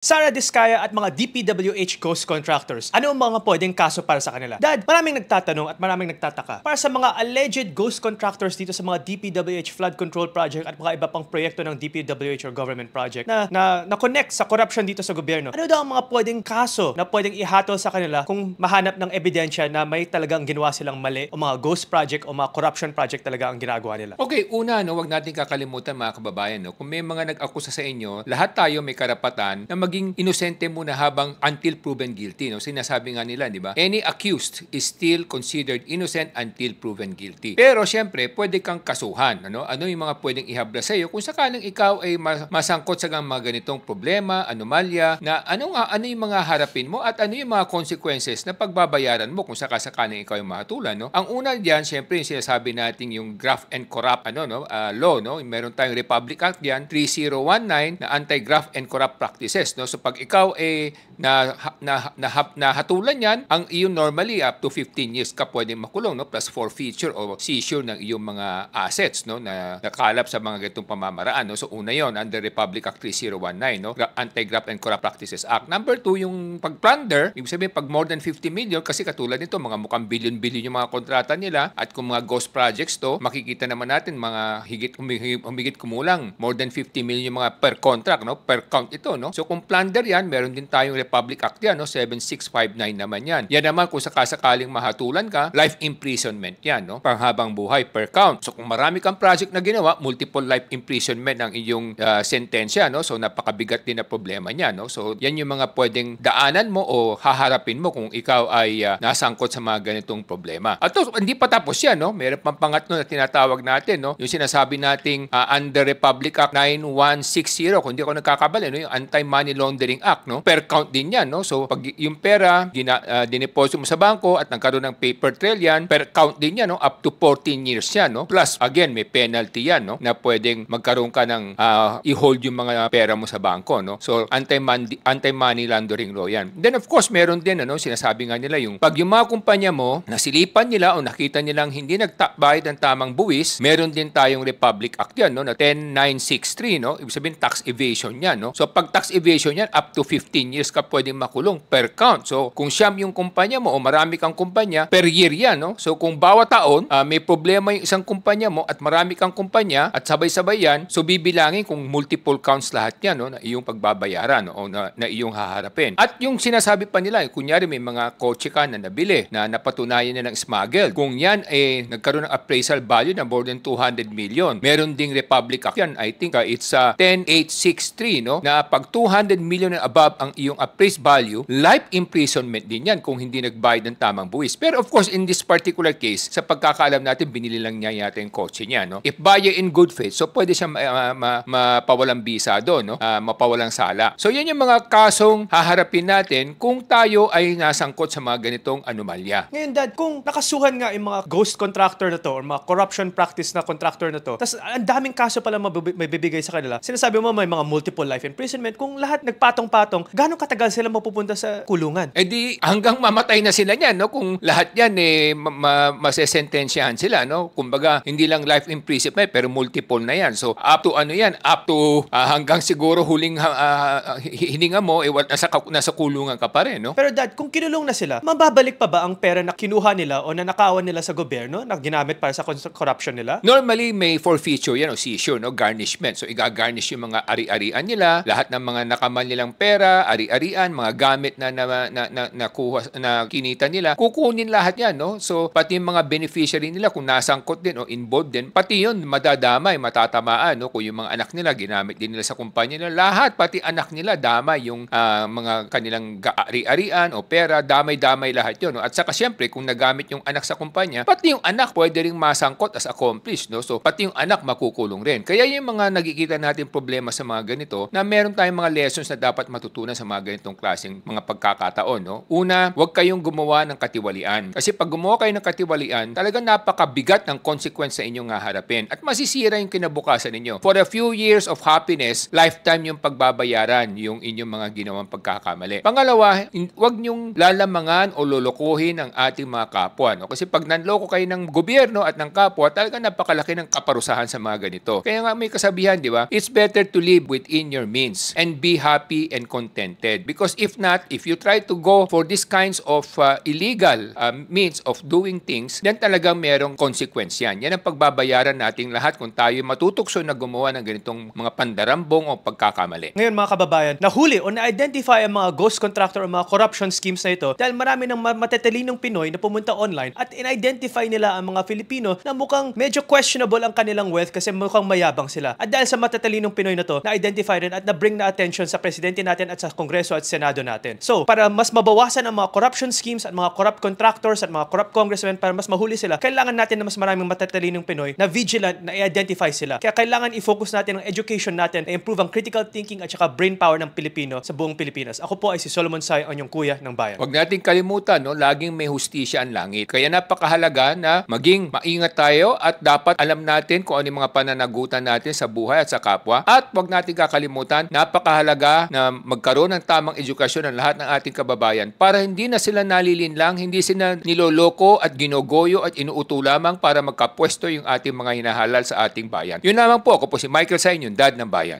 Sara Diskaya at mga DPWH ghost contractors, ano ang mga pwedeng kaso para sa kanila? Dad, maraming nagtatanong at maraming nagtataka. Para sa mga alleged ghost contractors dito sa mga DPWH flood control project at mga iba pang proyekto ng DPWH or government project na connect sa corruption dito sa gobyerno, ano daw ang mga pwedeng kaso na pwedeng ihatol sa kanila kung mahanap ng ebidensya na may talagang ginawa silang mali o mga ghost project o mga corruption project talaga ang ginagawa nila? Okay, una, wag natin kakalimutan mga kababayan, kung may mga nag-akusa sa inyo, lahat tayo may karapatan na maging inosente muna habang until proven guilty. Sinasabi nga nila, di ba? Any accused is still considered innocent until proven guilty. Pero syempre, pwede kang kasuhan. Ano yung mga pwedeng ihabla sa iyo kung sakaling ikaw ay masangkot sa mga ganitong problema, anomalya, na ano yung mga harapin mo at ano yung mga consequences na pagbabayaran mo kung sakaling ikaw ay mahatulan. Ang una diyan, syempre, yung sinasabi natin yung graft and corrupt law. Meron tayong Republic Act diyan, 3019 na anti-graft and corrupt practices. So pag ikaw ay nahatulan yan, ang iyong normally up to 15 years ka pwedeng makulong, plus forfeiture o seizure ng iyong mga assets na nakalap sa mga ganitong pamamaraan. So una yon under Republic Act 3019, Anti-Graft and Corrupt Practices Act. Number 2, yung pag-plunder, ibig sabihin pag more than 50 million, kasi katulad nito, mga mukhang billion-billion yung mga kontrata nila, at kung mga ghost projects to, makikita naman natin mga humigit kumulang more than 50 million yung mga per contract, per count ito. So kung plunder yan, meron din tayong Republic Act yan, 7659 naman yan. Yan naman kung sakasakaling mahatulan ka, life imprisonment yan, panghabang buhay per count. So kung marami kang project na ginawa, multiple life imprisonment ang iyong sentensya, so napakabigat din na problema niya. So yan yung mga pwedeng daanan mo o haharapin mo kung ikaw ay nasangkot sa mga ganitong problema. At hindi pa tapos yan, meron pang pangatlo na tinatawag natin, yung sinasabi nating under Republic Act 9160, kung hindi ako nagkakabali, yung Anti-Money Laundering Act, per count din yan. So pag yung pera dineposito mo sa bangko at nagkaroon ng paper trail yan, per count din yan, up to 14 years yan. Plus again, may penalty yan, na pwedeng magkaroon ka ng i-hold yung mga pera mo sa bangko. So anti-money laundering law yan. Then of course, meron din sinasabi nga nila yung pag yung mga kumpanya mo nasilipan nila o nakita nilang hindi nagbayad ng tamang buwis, meron din tayong Republic Act yan, na 10963, ibig sabihin tax evasion yan. So pag tax evasion yan, up to 15 years ka pwedeng makulong per count. So kung siyam yung kumpanya mo o marami kang kumpanya, per year yan. So kung bawat taon may problema yung isang kumpanya mo at marami kang kumpanya at sabay-sabay yan, so bibilangin kung multiple counts lahat yan, na iyong pagbabayaran o na iyong haharapin. At yung sinasabi pa nila, kunyari may mga kotse ka na nabili na napatunayan na ng smuggled. Kung yan nagkaroon ng appraisal value na more than 200 million, meron ding Republic Act yan. I think it's 10863, na pag 200 million and above ang iyong appraised value, life imprisonment din yan kung hindi nagbayad ng tamang buwis. Pero of course, in this particular case, sa pagkakaalam natin, binili lang niya yata yung kotse niya. If buyer in good faith, so pwede siya mapawalang bisa doon, mapawalang sala. So yan yung mga kasong haharapin natin kung tayo ay nasangkot sa mga ganitong anomalya. Ngayon, Dad, kung nakasuhan nga yung mga ghost contractor na to or mga corruption practice na contractor na to, tas ang daming kaso pala may bibigay sa kanila, sinasabi mo may mga multiple life imprisonment, kung lahat nagpatong-patong, gano'ng katagal sila mapupunta sa kulungan? Di hanggang mamatay na sila niyan, kung lahat yan masesentensyahan sila, kumbaga hindi lang life imprisonment pero multiple na yan. So up to hanggang siguro huling hininga mo nasa kulungan ka pa rin, Pero Dad, kung kinulong na sila, mababalik pa ba ang pera na kinuha nila o na nakawan nila sa gobyerno na ginamit para sa corruption nila? Normally may forfeiture yan o seizure, garnishment. So i-garnish yung mga ari-arian nila, lahat ng mga nakamal nilang pera, ari-arian, mga gamit na nakuha na kinita nila, kukunin lahat yan, So pati yung mga beneficiary nila kung nasangkot din o involved din, pati yun madadamay, matatamaan, kung yung mga anak nila ginamit din nila sa kumpanya nila, lahat pati anak nila damay yung mga kanilang ari-arian o pera, damay-damay lahat yun, At saka syempre kung nagamit yung anak sa kumpanya, pati yung anak pwede ring masangkot as accomplice, So pati yung anak makukulong rin. Kaya yung mga nagkikita natin problema sa mga ganito, na meron tayong mga lessons na dapat matutunan sa mga ganitong klaseng mga pagkakataon. Una, huwag kayong gumawa ng katiwalian. Kasi pag gumawa kayo ng katiwalian, talagang napakabigat ng consequence sa inyong haharapin at masisira yung kinabukasan ninyo. For a few years of happiness, lifetime yung pagbabayaran yung inyong mga ginawang pagkakamali. Pangalawa, huwag nyong lalamangan o lolokohin ang ating mga kapwa. Kasi pag nanloko kayo ng gobyerno at ng kapwa, talagang napakalaki ng kaparusahan sa mga ganito. Kaya nga may kasabihan, di ba? It's better to live within your means and be happy happy and contented. Because if not, if you try to go for these kinds of illegal means of doing things, then talagang merong consequence yan. Yan ang pagbabayaran nating lahat kung tayo matutukso na gumawa ng ganitong mga pandarambong o pagkakamali. Ngayon mga kababayan, nahuli o na-identify ang mga ghost contractor o mga corruption schemes na ito dahil marami ng matatalinong Pinoy na pumunta online at in-identify nila ang mga Filipino na mukhang medyo questionable ang kanilang wealth kasi mukhang mayabang sila. At dahil sa matatalinong Pinoy na to, na-identify rin at na-bring na attention sa presidente natin at sa Kongreso at Senado natin. So, para mas mabawasan ang mga corruption schemes at mga corrupt contractors at mga corrupt congressmen, para mas mahuli sila, kailangan natin na mas maraming matatalinong Pinoy na vigilant na i-identify sila. Kaya kailangan i-focus natin ang education natin na improve ang critical thinking at saka brain power ng Pilipino sa buong Pilipinas. Ako po ay si Solomon Sai, ang inyong kuya ng bayan. Huwag nating kalimutan, no, laging may hustisya ang langit. Kaya napakahalaga na maging maingat tayo at dapat alam natin kung ano yung mga pananagutan natin sa buhay at sa kapwa. At huwag nating kakalimutan, napakahalaga na magkaroon ng tamang edukasyon ng lahat ng ating kababayan para hindi na sila nalilinlang, hindi sila niloloko at ginogoyo at inuuto lamang para magkapwesto yung ating mga hinahalal sa ating bayan. Yun lamang po, ako po si Michael Sa, yung dad ng bayan.